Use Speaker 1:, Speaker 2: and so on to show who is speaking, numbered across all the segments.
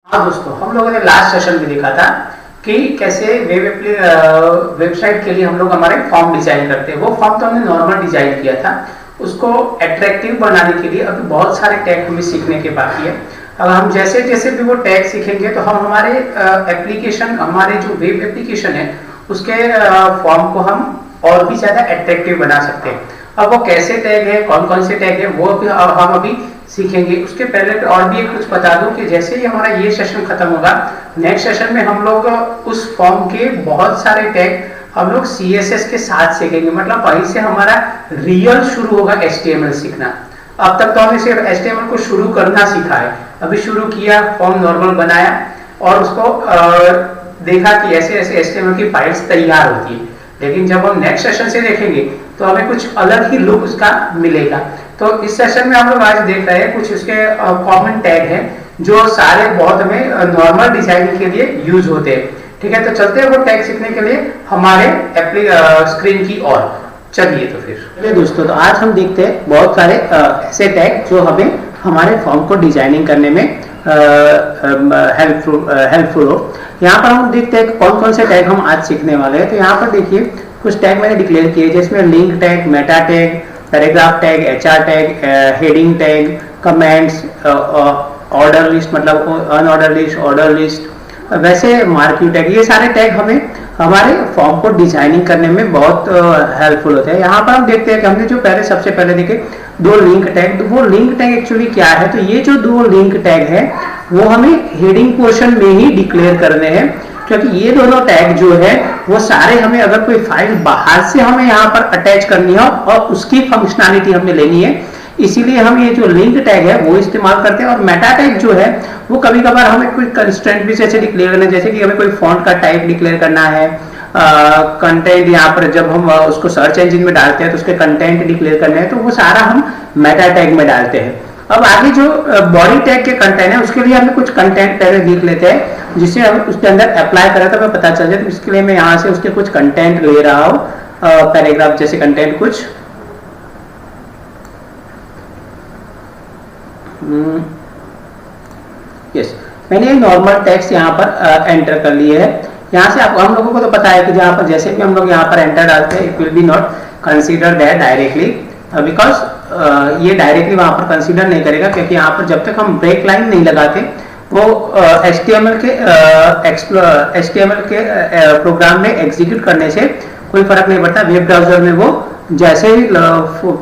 Speaker 1: हाँ दोस्तों, हम लोगों ने लास्ट सेशन में देखा था कि कैसे वेबसाइट के लिए हम लोग हमारे फॉर्म डिजाइन करते हैं। वो फॉर्म तो हमने नॉर्मल डिजाइन किया था, उसको अट्रैक्टिव बनाने के लिए अभी बहुत सारे टैग हमें सीखने के बाकी है। अब हम जैसे जैसे भी वो टैग सीखेंगे तो हम हमारे एप्लीकेशन, हमारे जो वेब एप्लीकेशन है उसके फॉर्म को हम और भी ज्यादा अट्रैक्टिव बना सकते हैं। अब वो कैसे टैग है, कौन कौन से टैग है, वो भी हम अभी सीखेंगे। उसके पहले और भी कुछ बता दूं कि जैसे ही हमारा ये सेशन खत्म होगा, नेक्स्ट सेशन में हम लोग उस फॉर्म के बहुत सारे टैग हम लोग CSS के साथ सीखेंगे। मतलब वहीं से हमारा रियल शुरू होगा HTML सीखना। अब तक तो हमने सिर्फ HTML को शुरू करना सीखा है, अभी शुरू किया, फॉर्म नॉर्मल बनाया और उसको देखा कि ऐसे ऐसे HTML की फाइल्स तैयार होती है। लेकिन जब हम नेक्स्ट सेशन से देखेंगे तो हमें कुछ अलग ही लुक उसका मिलेगा। तो इस सेशन में हम लोग आज देख रहे हैं कुछ उसके कॉमन टैग हैं जो सारे बहुत हमें नॉर्मल डिजाइन के लिए यूज होते हैं। ठीक है, तो चलते हैं वो टैग सीखने के लिए हमारे स्क्रीन की ओर। चलिए तो फिर दोस्तों, तो आज हम देखते हैं बहुत सारे ऐसे टैग जो हमें हमारे फॉर्म को डिजाइनिंग करने में हेल्पफुल हो। यहाँ पर हम देखते हैं कौन कौन से टैग हम आज सीखने वाले हैं। तो यहाँ पर देखिए कुछ टैग मैंने डिक्लेयर किए, जिसमें link tag, Meta tag, paragraph tag, HR tag, heading tag, comments, order list मतलब अनऑर्डर लिस्ट, ऑर्डर लिस्ट, वैसे मार्क्यू टैग, ये सारे टैग हमें हमारे फॉर्म को डिजाइनिंग करने में बहुत हेल्पफुल होते हैं। यहाँ पर हम देखते हैं कि हमने जो सबसे पहले देखे दो लिंक टैग। वो लिंक टैग एक्चुअली क्या है, तो ये जो दो लिंक टैग है वो हमें हेडिंग पोर्शन में ही डिक्लेयर करने हैं, क्योंकि ये दोनों टैग जो है वो सारे हमें अगर कोई फाइल बाहर से हमें यहाँ पर अटैच करनी हो और उसकी फंक्शनैलिटी हमें लेनी है, इसीलिए हम ये जो लिंक टैग है वो इस्तेमाल करते हैं। और मेटा टैग जो है वो कभी कभार हमें कोई कंस्ट्रेंट भी जैसे डिक्लेयर करना है, जैसे कि हमें कोई फॉन्ट का टाइप डिक्लेयर करना है, कंटेंट यहाँ पर जब हम उसको सर्च इंजन में डालते हैं तो उसके कंटेंट डिक्लेयर करने हैं, तो वो सारा हम मेटा टैग में डालते हैं। अब आगे जो बॉडी टैग के कंटेंट है उसके लिए हमें कुछ कंटेंट पहले लिख लेते हैं, जिससे हम उसके अंदर अप्लाई करें तो हमें पता चल जाए। तो इसके लिए मैं यहाँ से उसके कुछ कंटेंट ले रहा हूँ, पैराग्राफ जैसे कंटेंट कुछ। यस, मैंने नॉर्मल टेक्स्ट यहाँ पर एंटर कर लिए है। यहाँ से हम लोगों को तो पता है कि जहाँ पर जैसे भी हम लोग यहाँ पर एंटर डालते हैं, it will be not consider that directly, because ये डायरेक्टली वहाँ पर कंसीडर नहीं करेगा, क्योंकि यहाँ पर जब तक हम ब्रेक लाइन नहीं लगाते वो HTML के प्रोग्राम में एग्जीक्यूट करने से कोई फर्क नहीं पड़ता। वेब ब्राउजर में वो जैसे ही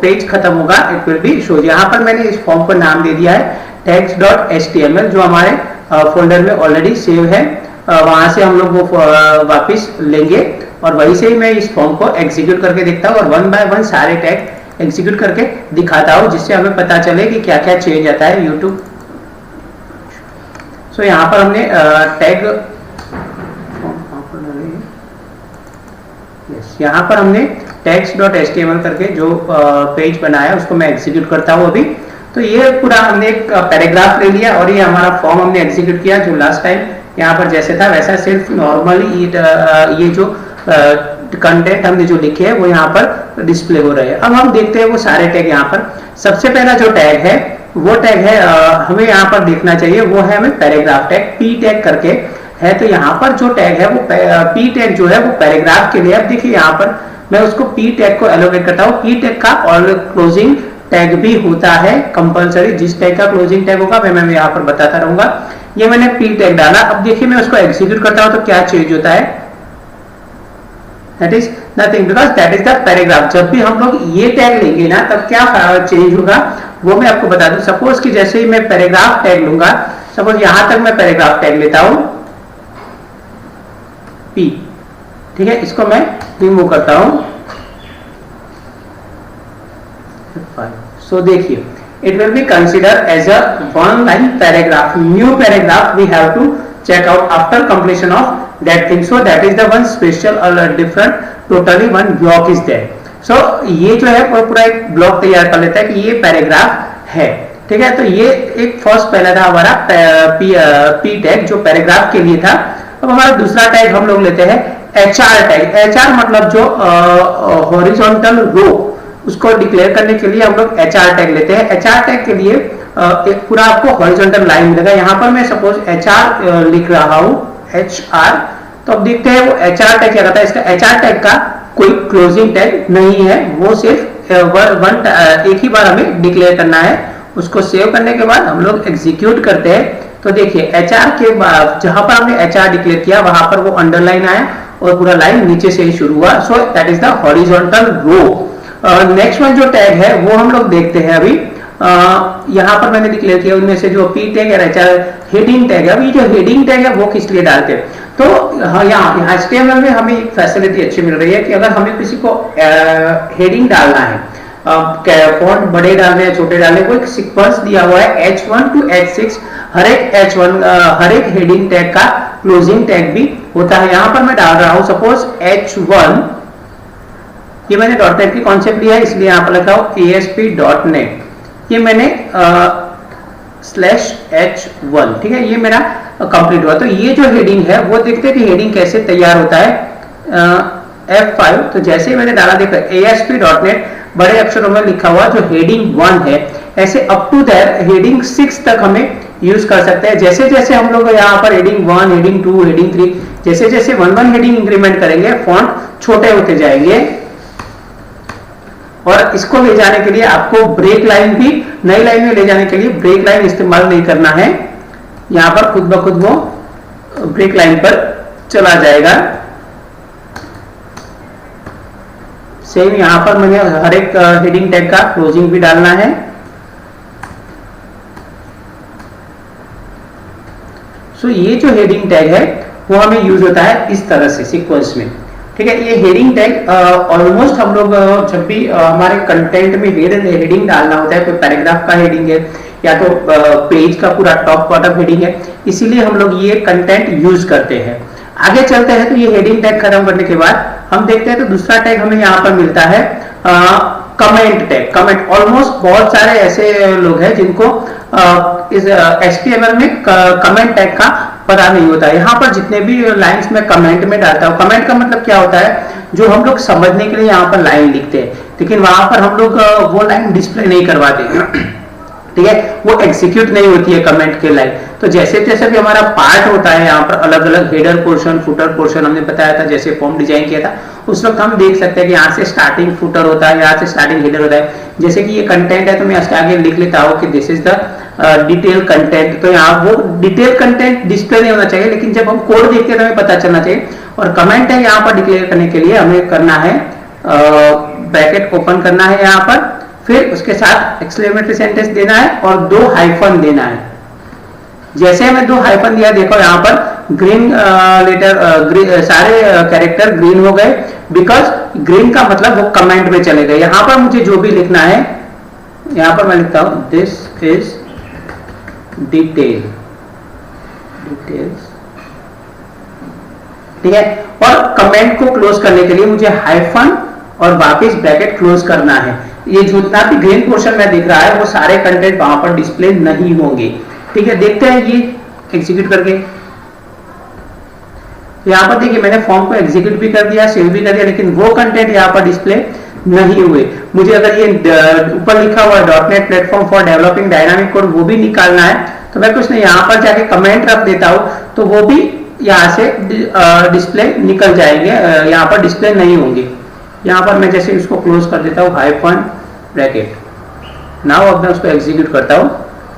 Speaker 1: पेज खत्म होगा इट विल बी शो। यहाँ पर मैंने इस फॉर्म को नाम दे दिया है text.html, जो हमारे फोल्डर में ऑलरेडी सेव है। वहां से हम लोग वो वापस लेंगे और वहीं से ही मैं इस फॉर्म को एग्जीक्यूट करके देखता हूँ और वन बाय वन सारे टैग एग्जीक्यूट करके दिखाता हूँ, जिससे हमें पता चले कि क्या क्या चेंज आता है यूट्यूब। सो यहाँ पर हमने टैग यहाँ पर हमने text.html करके जो पेज बनाया उसको मैं एग्जीक्यूट करता हूँ अभी। तो ये पूरा हमने एक पैराग्राफ ले लिया और ये हमारा फॉर्म हमने एग्जीक्यूट किया, जो लास्ट टाइम यहाँ पर जैसे था वैसा, सिर्फ नॉर्मली ये जो कंटेंट हमने जो लिखे है वो यहाँ पर डिस्प्ले हो रहे हैं। अब हम देखते हैं वो सारे टैग। यहाँ पर सबसे पहला जो टैग है वो टैग है हमें यहाँ पर देखना चाहिए, वो है हमें पैराग्राफ टैग, P टैग करके है। तो यहाँ पर जो टैग है वो P टैग जो है वो पैराग्राफ के लिए। अब देखिए यहाँ पर मैं उसको P टैग को एलोकेट करता हूँ। P टैग का और क्लोजिंग टैग भी होता है कंपलसरी, जिस टैग का क्लोजिंग टैग होगा मैं यहाँ पर बताता रहूंगा। ये मैंने P टैग डाला। अब देखिए मैं उसको एग्जीक्यूट करता हूँ तो क्या चेंज होता है, that is nothing, because that is the paragraph. जब भी हम लोग ये टैग लेंगे ना तब क्या चेंज होगा वो मैं आपको बता दूं। सपोज कि जैसे ही मैं पैराग्राफ टैग लूंगा, सपोज यहां तक मैं पैराग्राफ टैग लेता हूं P, ठीक है, इसको मैं रिमूव करता हूं। सो देखिए it will be considered as a one line paragraph, new paragraph we have to check out after completion of that thing. So that is the one special or different, totally one block is there. So ये जो है पूरा एक block तैयार कर लेता है कि ये पैराग्राफ है, ठीक है। तो ये एक फर्स्ट पहला था हमारा P टैग जो पैराग्राफ के लिए था। अब हमारा दूसरा टैग हम लोग लेते हैं HR टैग। HR मतलब जो हॉरिजॉन्टल रो, उसको डिक्लेयर करने के लिए हम लोग HR टैग लेते हैं। HR टैग के लिए एक पूरा आपको हॉरिजॉन्टल लाइन मिलेगा। यहाँ पर मैं सपोज HR लिख रहा हूँ, HR, तो अब देखते हैं वो HR टैग क्या करता है। इसका HR टैग का कोई क्लोजिंग टैग नहीं है, वो सिर्फ एक ही बार हमें डिक्लेयर करना है। उसको सेव करने के बाद हम लोग एग्जीक्यूट करते हैं, तो देखिए HR के बाद जहां पर हमने HR डिक्लेयर किया वहां पर वो अंडरलाइन आया और पूरा लाइन नीचे से ही शुरू हुआ। So that is the horizontal row. Next one जो टैग है वो हम लोग देखते हैं अभी। यहाँ पर मैंने डिक्लेयर किया उनमें से जो P टैग है, HR हेडिंग टैग है। अभी जो हेडिंग टैग है वो किस लिए डालते हैं, तो यहाँ HTML में हमें एक फैसिलिटी अच्छी मिल रही है कि अगर हमें किसी को हेडिंग डालना है, फॉन्ट बड़े डालने हैं छोटे डालने, कोई सीक्वेंस दिया हुआ है H1 to H6, हर एक हेडिंग टैग का क्लोजिंग टैग भी होता है। यहाँ पर मैं डाल रहा हूँ सपोज H1, ये मैंने .NET की कॉन्सेप्ट लिया है इसलिए यहाँ पर लिखा हूँ ASP.NET, ये मैंने /H1, ठीक है, ये मेरा कंप्लीट हुआ। तो ये जो हेडिंग है वो देखते हैं कि हेडिंग कैसे तैयार होता है। F5, तो जैसे ही मैंने डाला देखा ASP.NET बड़े अक्षरों में लिखा हुआ जो हेडिंग 1 है, ऐसे अप टू दैट हेडिंग 6 तक हमें यूज कर सकते हैं। जैसे जैसे हम लोग यहाँ पर हेडिंग 1, हेडिंग 2, हेडिंग 3, जैसे जैसे 1 हेडिंग इंक्रीमेंट करेंगे फॉन्ट छोटे होते जाएंगे। और इसको ले जाने के लिए आपको ब्रेक लाइन भी, नई लाइन में ले जाने के लिए ब्रेक लाइन इस्तेमाल नहीं करना है। यहाँ पर खुद ब खुद वो ब्रेक लाइन पर चला जाएगा। सेम यहाँ पर मैंने हर एक हेडिंग टैग का क्लोजिंग भी डालना है। सो ये जो हेडिंग टैग है वो हमें यूज होता है इस तरह से सीक्वेंस में, ठीक है। ये हेडिंग टैग ऑलमोस्ट हम लोग जब भी हमारे कंटेंट में हेडिंग डालना होता है, कोई पैराग्राफ का हेडिंग है या तो पेज का पूरा टॉप बॉटम हेडिंग है, इसीलिए हम लोग ये कंटेंट यूज करते हैं। आगे चलते हैं तो ये हेडिंग टैग खत्म करने के बाद हम देखते हैं तो दूसरा टैग हमें यहाँ पर मिलता है कमेंट टैग। कमेंट ऑलमोस्ट बहुत सारे ऐसे लोग हैं जिनको इस HTML में कमेंट टैग का पता नहीं होता है। यहाँ पर जितने भी लाइंस में कमेंट में डालता हूँ, कमेंट का मतलब क्या होता है, जो हम लोग समझने के लिए यहाँ पर लाइन लिखते हैं लेकिन वहां पर हम लोग वो लाइन डिस्प्ले नहीं करवाते, ठीक है, वो एग्जीक्यूट नहीं होती है कमेंट के लाइन। तो जैसे जैसे भी हमारा पार्ट होता है यहाँ पर अलग अलग हेडर पोर्शन, फुटर पोर्शन, हमने बताया था जैसे फॉर्म डिजाइन किया था उस वक्त हम देख सकते हैं कि यहाँ से स्टार्टिंग फुटर होता है, यहाँ से स्टार्टिंग हेडर होता है। जैसे कि ये कंटेंट है तो मैं इसके आगे लिख लेता हूँ कि this is the detail content. तो यहाँ वो डिटेल कंटेंट डिस्प्ले नहीं होना चाहिए, लेकिन जब हम कोड देखते हैं तो हमें पता चलना चाहिए। और कमेंट है यहाँ पर डिक्लेयर करने के लिए हमें करना है ब्रैकेट ओपन करना है यहाँ पर, फिर उसके साथ एक्सक्लेमेटरी सेंटेंस देना है और 2 हाइफन देना है। जैसे हमें 2 हाइफन दिया, देखो यहाँ पर ग्रीन लेटर सारे कैरेक्टर ग्रीन हो गए, बिकॉज ग्रीन का मतलब वो कमेंट में चले गए। यहाँ पर मुझे जो भी लिखना है, यहाँ पर मैं लिखता हूं दिस इज डिटेल्स, ठीक है। और कमेंट को क्लोज करने के लिए मुझे हाइफन और वापस ब्रैकेट क्लोज करना है। ये जितना भी ग्रीन पोर्शन में दिख रहा है वो सारे कंटेंट वहां पर डिस्प्ले नहीं होंगे, ठीक है। देखते हैं ये एग्जीक्यूट करके। यहाँ पर देखिए मैंने फॉर्म को एग्जीक्यूट भी कर दिया, सेव भी कर दिया, लेकिन वो कंटेंट यहाँ पर डिस्प्ले नहीं हुए। मुझे अगर ये ऊपर लिखा हुआ .NET platform for developing dynamic code वो भी निकालना है तो मैं कुछ नहीं, यहाँ पर जाके कमेंट रख देता हूँ तो वो भी यहाँ से डिस्प्ले निकल जाएंगे, यहाँ पर डिस्प्ले नहीं होंगे। यहाँ पर मैं जैसे इसको क्लोज कर देता हूँ हाइफन ब्रैकेट, नाउ अब मैं उसको एग्जीक्यूट करता हूँ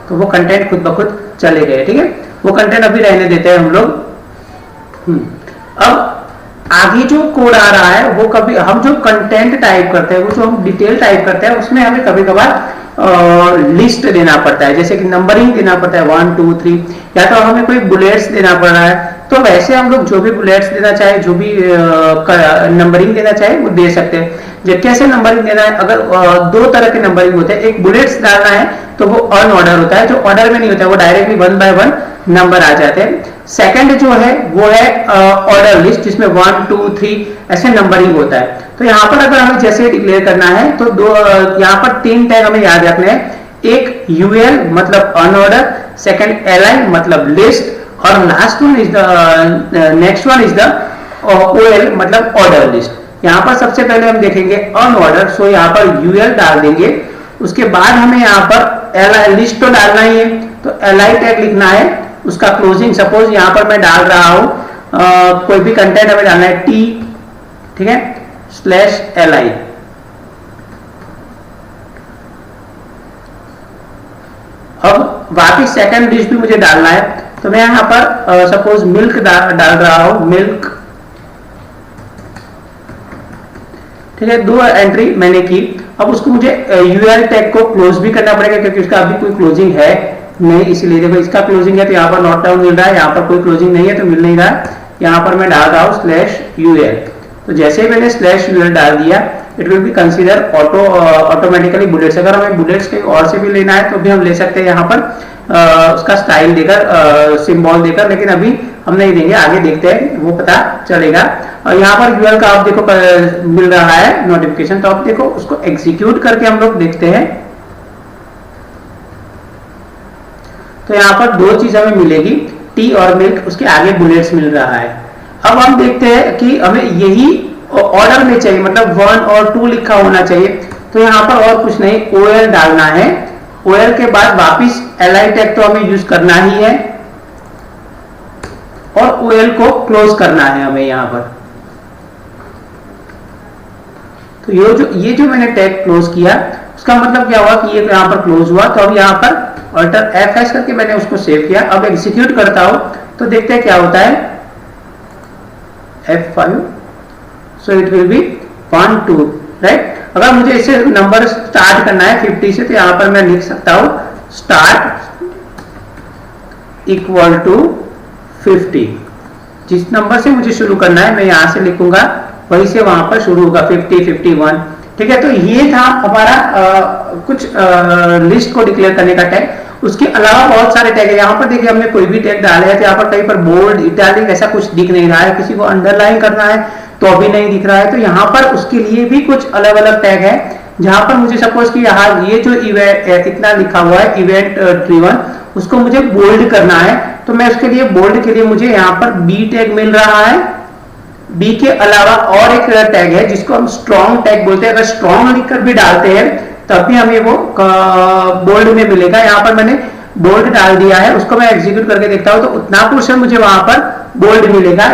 Speaker 1: तो वो कंटेंट खुद ब खुद चले गए, ठीक है। वो कंटेंट अभी रहने देते हैं हम लोग। अब आगे जो कोड आ रहा है वो कभी हम जो कंटेंट टाइप करते हैं, वो जो हम डिटेल टाइप करते हैं उसमें हमें कभी कभार लिस्ट देना पड़ता है, जैसे कि नंबरिंग देना पड़ता है 1 2 3, या तो हमें कोई बुलेट्स देना पड़ रहा है। तो वैसे हम लोग जो भी बुलेट्स देना चाहे, जो भी नंबरिंग देना चाहे वो दे सकते हैं। जब कैसे नंबरिंग देना है, अगर 2 तरह के नंबरिंग होते हैं, एक बुलेट्स डालना है तो वो अनऑर्डर होता है, जो ऑर्डर में नहीं होता है वो डायरेक्टली 1 by 1 नंबर आ जाते हैं। सेकंड जो है वो है ऑर्डर लिस्ट, जिसमें 1 2 3 ऐसे नंबरिंग होता है। तो यहाँ पर अगर हमें जैसे डिक्लेयर करना है तो यहाँ पर 3 टैग हमें याद रखने हैं। एक UL मतलब अनऑर्डर, सेकंड LI मतलब लिस्ट, और last one is the next one is the OL मतलब ऑर्डर लिस्ट। यहाँ पर सबसे पहले हम देखेंगे अनऑर्डर, सो यहाँ पर UL डाल देंगे। उसके बाद हमें यहाँ पर लिस्ट तो डालना ही है, तो li टैग लिखना है, उसका क्लोजिंग सपोज यहां पर मैं डाल रहा हूं कोई भी कंटेंट हमें डालना है t, ठीक है, /li। अब वापिस सेकंड लिस्ट भी मुझे डालना है, तो मैं यहां पर सपोज मिल्क डाल रहा हूं, मिल्क, ठीक है, 2 एंट्री मैंने की। अब उसको मुझे यूआरएल टैग को क्लोज भी करना पड़ेगा क्योंकि उसका अभी कोई क्लोजिंग है नहीं, इसलिए देखो इसका क्लोजिंग है तो यहाँ पर नॉट डाउन मिल रहा है, यहाँ पर कोई क्लोजिंग नहीं है तो मिल नहीं रहा है, यहाँ पर मैं डाल रहा हूँ /ul। तो जैसे ही मैंने /ul डाल दिया, it will be consider automatically bullets. अगर हमें बुलेट्स कहीं और से भी लेना है तो भी हम ले सकते हैं यहाँ पर उसका स्टाइल देकर, सिंबल देकर, लेकिन अभी हम नहीं देंगे, आगे देखते हैं वो पता चलेगा। और यहाँ पर यूआरएल का आप देखो मिल रहा है नोटिफिकेशन, तो आप देखो उसको एग्जीक्यूट करके हम लोग देखते हैं। तो यहाँ पर 2 चीज हमें मिलेगी, टी और मिल्क, उसके आगे बुलेट्स मिल रहा है। अब हम देखते हैं कि हमें यही ऑर्डर में चाहिए, मतलब 1 और 2 लिखा होना चाहिए। तो यहाँ पर और कुछ नहीं, OL डालना है, OL के बाद वापिस li टैग तो हमें यूज करना ही है और OL को क्लोज करना है हमें यहाँ पर। तो ये जो मैंने टैग क्लोज किया, उसका मतलब क्या हुआ कि ये यहाँ पर क्लोज हुआ। तो अब यहाँ पर अल्टर F5 करके मैंने उसको सेव किया। अब एग्जीक्यूट करता हूं तो देखते हैं क्या होता है, F5, so it will be 1 2, right. अगर मुझे इसे नंबर स्टार्ट करना है 50 से, तो यहां पर मैं लिख सकता हूं स्टार्ट इक्वल टू 50। जिस नंबर से मुझे शुरू करना है मैं यहां से लिखूंगा, वहीं से वहां पर शुरू होगा 50 51, ठीक है। तो ये था हमारा कुछ लिस्ट को डिक्लेयर करने का टैग। उसके अलावा बहुत सारे टैग है। यहाँ पर देखिए हमने कोई भी टैग डाले हैं तो यहाँ पर कहीं पर बोल्ड, इटैलिक ऐसा कुछ दिख नहीं रहा है। किसी को अंडरलाइन करना है तो अभी नहीं दिख रहा है। तो यहाँ पर उसके लिए भी कुछ अलग अलग टैग है, जहां पर मुझे सपोज कि यहाँ ये जो इवेंट इतना लिखा हुआ है इवेंट ड्रिवन, उसको मुझे बोल्ड करना है। तो मैं उसके लिए बोल्ड के लिए मुझे यहाँ पर बी टैग मिल रहा है। बी के अलावा और एक टैग है जिसको हम स्ट्रॉन्ग टैग बोलते हैं। अगर स्ट्रॉन्ग लिखकर भी डालते हैं तब भी हमें वो बोल्ड में मिलेगा। यहाँ पर मैंने बोल्ड डाल दिया है, उसको मैं एग्जीक्यूट करके देखता हूं तो उतना पोर्शन मुझे वहां पर बोल्ड मिलेगा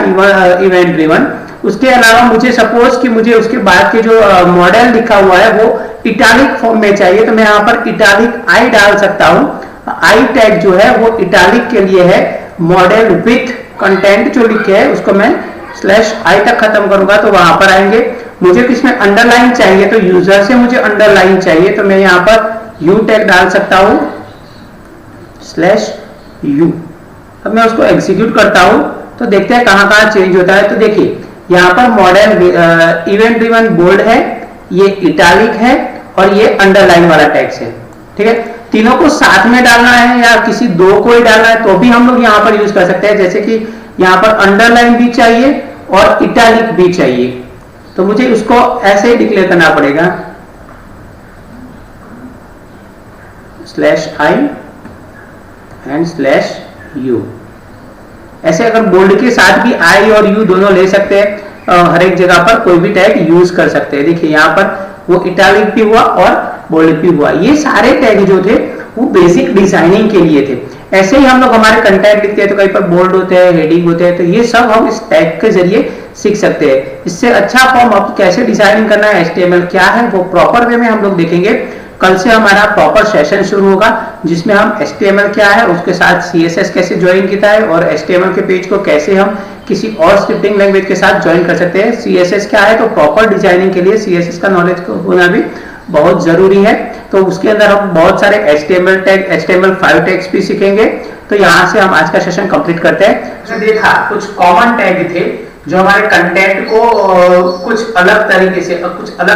Speaker 1: इवेंट ड्रिवन। उसके अलावा मुझे सपोज कि मुझे उसके बाद के जो मॉडल लिखा हुआ है वो इटैलिक फॉर्म में चाहिए, तो मैं यहाँ पर इटैलिक आई डाल सकता हूँ। आई टैग जो है वो इटैलिक के लिए है। मॉडल विथ कंटेंट जो लिखे है उसको मैं /i तक खत्म करूंगा तो वहां पर आएंगे। मुझे किसमें अंडरलाइन चाहिए तो यूजर से मुझे अंडरलाइन चाहिए, तो मैं यहाँ पर u टैग डाल सकता हूँ /u। अब मैं उसको एग्जीक्यूट करता हूं तो देखते हैं कहां कहां चेंज होता है। तो देखिए यहाँ पर मॉडल इवेंट ड्रिवन बोल्ड है, ये इटैलिक है और ये अंडरलाइन वाला टैक्स है, ठीक है। तीनों को साथ में डालना है या किसी दो को ही डालना है तो भी हम लोग यहाँ पर यूज कर सकते हैं। जैसे कि यहाँ पर अंडरलाइन भी चाहिए और इटैलिक भी चाहिए, तो मुझे उसको ऐसे ही डिक्लेयर करना पड़ेगा /i एंड /u। ऐसे अगर बोल्ड के साथ भी आई और यू दोनों ले सकते हैं, हर एक जगह पर कोई भी टैग यूज कर सकते हैं। देखिए यहाँ पर वो इटैलिक भी हुआ और बोल्ड भी हुआ। ये सारे टैग जो थे वो बेसिक डिजाइनिंग के लिए थे। ऐसे ही हम लोग हमारे कंटेंट लिखते हैं तो कहीं पर बोल्ड होते हैं, हेडिंग होते हैं, तो ये सब हम इस टैग के जरिए सीख सकते हैं। इससे अच्छा फॉर्म अब कैसे डिजाइनिंग करना है, HTML क्या है, वो प्रॉपर वे में हम लोग देखेंगे। कल से हमारा प्रॉपर सेशन शुरू होगा जिसमें हम HTML क्या है, उसके साथ CSS कैसे ज्वाइन किया है और HTML के पेज को कैसे हम किसी और स्क्रिप्टिंग लैंग्वेज के साथ ज्वाइन कर सकते हैं। CSS क्या है, तो प्रॉपर डिजाइनिंग के लिए CSS का नॉलेज होना भी बहुत जरूरी है। तो उसके अंदर हम बहुत सारे HTML टैग, HTML5 टैग्स भी सीखेंगे। तो यहाँ से हम आज का सेशन कंप्लीट करते हैं। देखा कुछ कॉमन टैग थे जो हमारे कंटेंट को कुछ अलग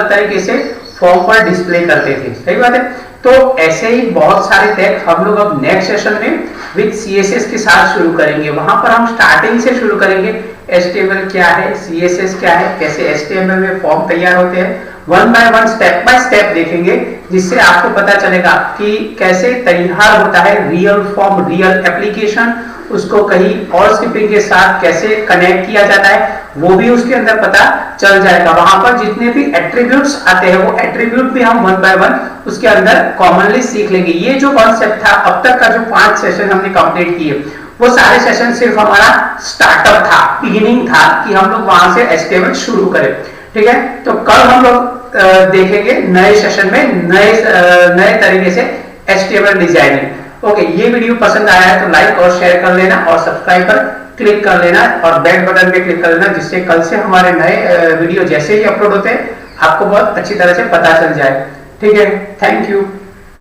Speaker 1: तरीके से फॉर्म पर डिस्प्ले करते थे, सही बात है। तो ऐसे ही बहुत सारे टैग हम लोग अब नेक्स्ट सेशन में विद CSS के साथ शुरू करेंगे। वहां पर हम स्टार्टिंग से शुरू करेंगे, HTML क्या है, CSS क्या है, कैसे HTML में फॉर्म तैयार होते हैं, one by one step by step देखेंगे, जिससे आपको पता चलेगा कि कैसे तैयार होता है रियल फॉर्म, रियल एप्लीकेशन, उसको कहीं और स्क्रिप्टिंग के साथ कैसे कनेक्ट किया जाता है वो भी उसके अंदर पता चल जाएगा। वहां पर जितने भी एट्रीब्यूट्स आते हैं वो एट्रीब्यूट भी हम वन बाय वन उसके अंदर कॉमनली सीख लेंगे। ये जो कॉन्सेप्ट था, अब तक का जो 5 सेशन हमने कंप्लीट किए, वो सारे सेशन सिर्फ हमारा स्टार्टअप था, बिगिनिंग था कि हम लोग वहां से HTML शुरू करें। ठीक है, तो कल हम लोग देखेंगे नए सेशन में नए तरीके से HTML डिजाइनिंग। ओके, ये वीडियो पसंद आया है तो लाइक और शेयर कर लेना और सब्सक्राइब पर क्लिक कर लेना और बेल बटन पे क्लिक कर लेना, जिससे कल से हमारे नए वीडियो जैसे ही अपलोड होते हैं आपको बहुत अच्छी तरह से पता चल जाए। ठीक है, थैंक यू।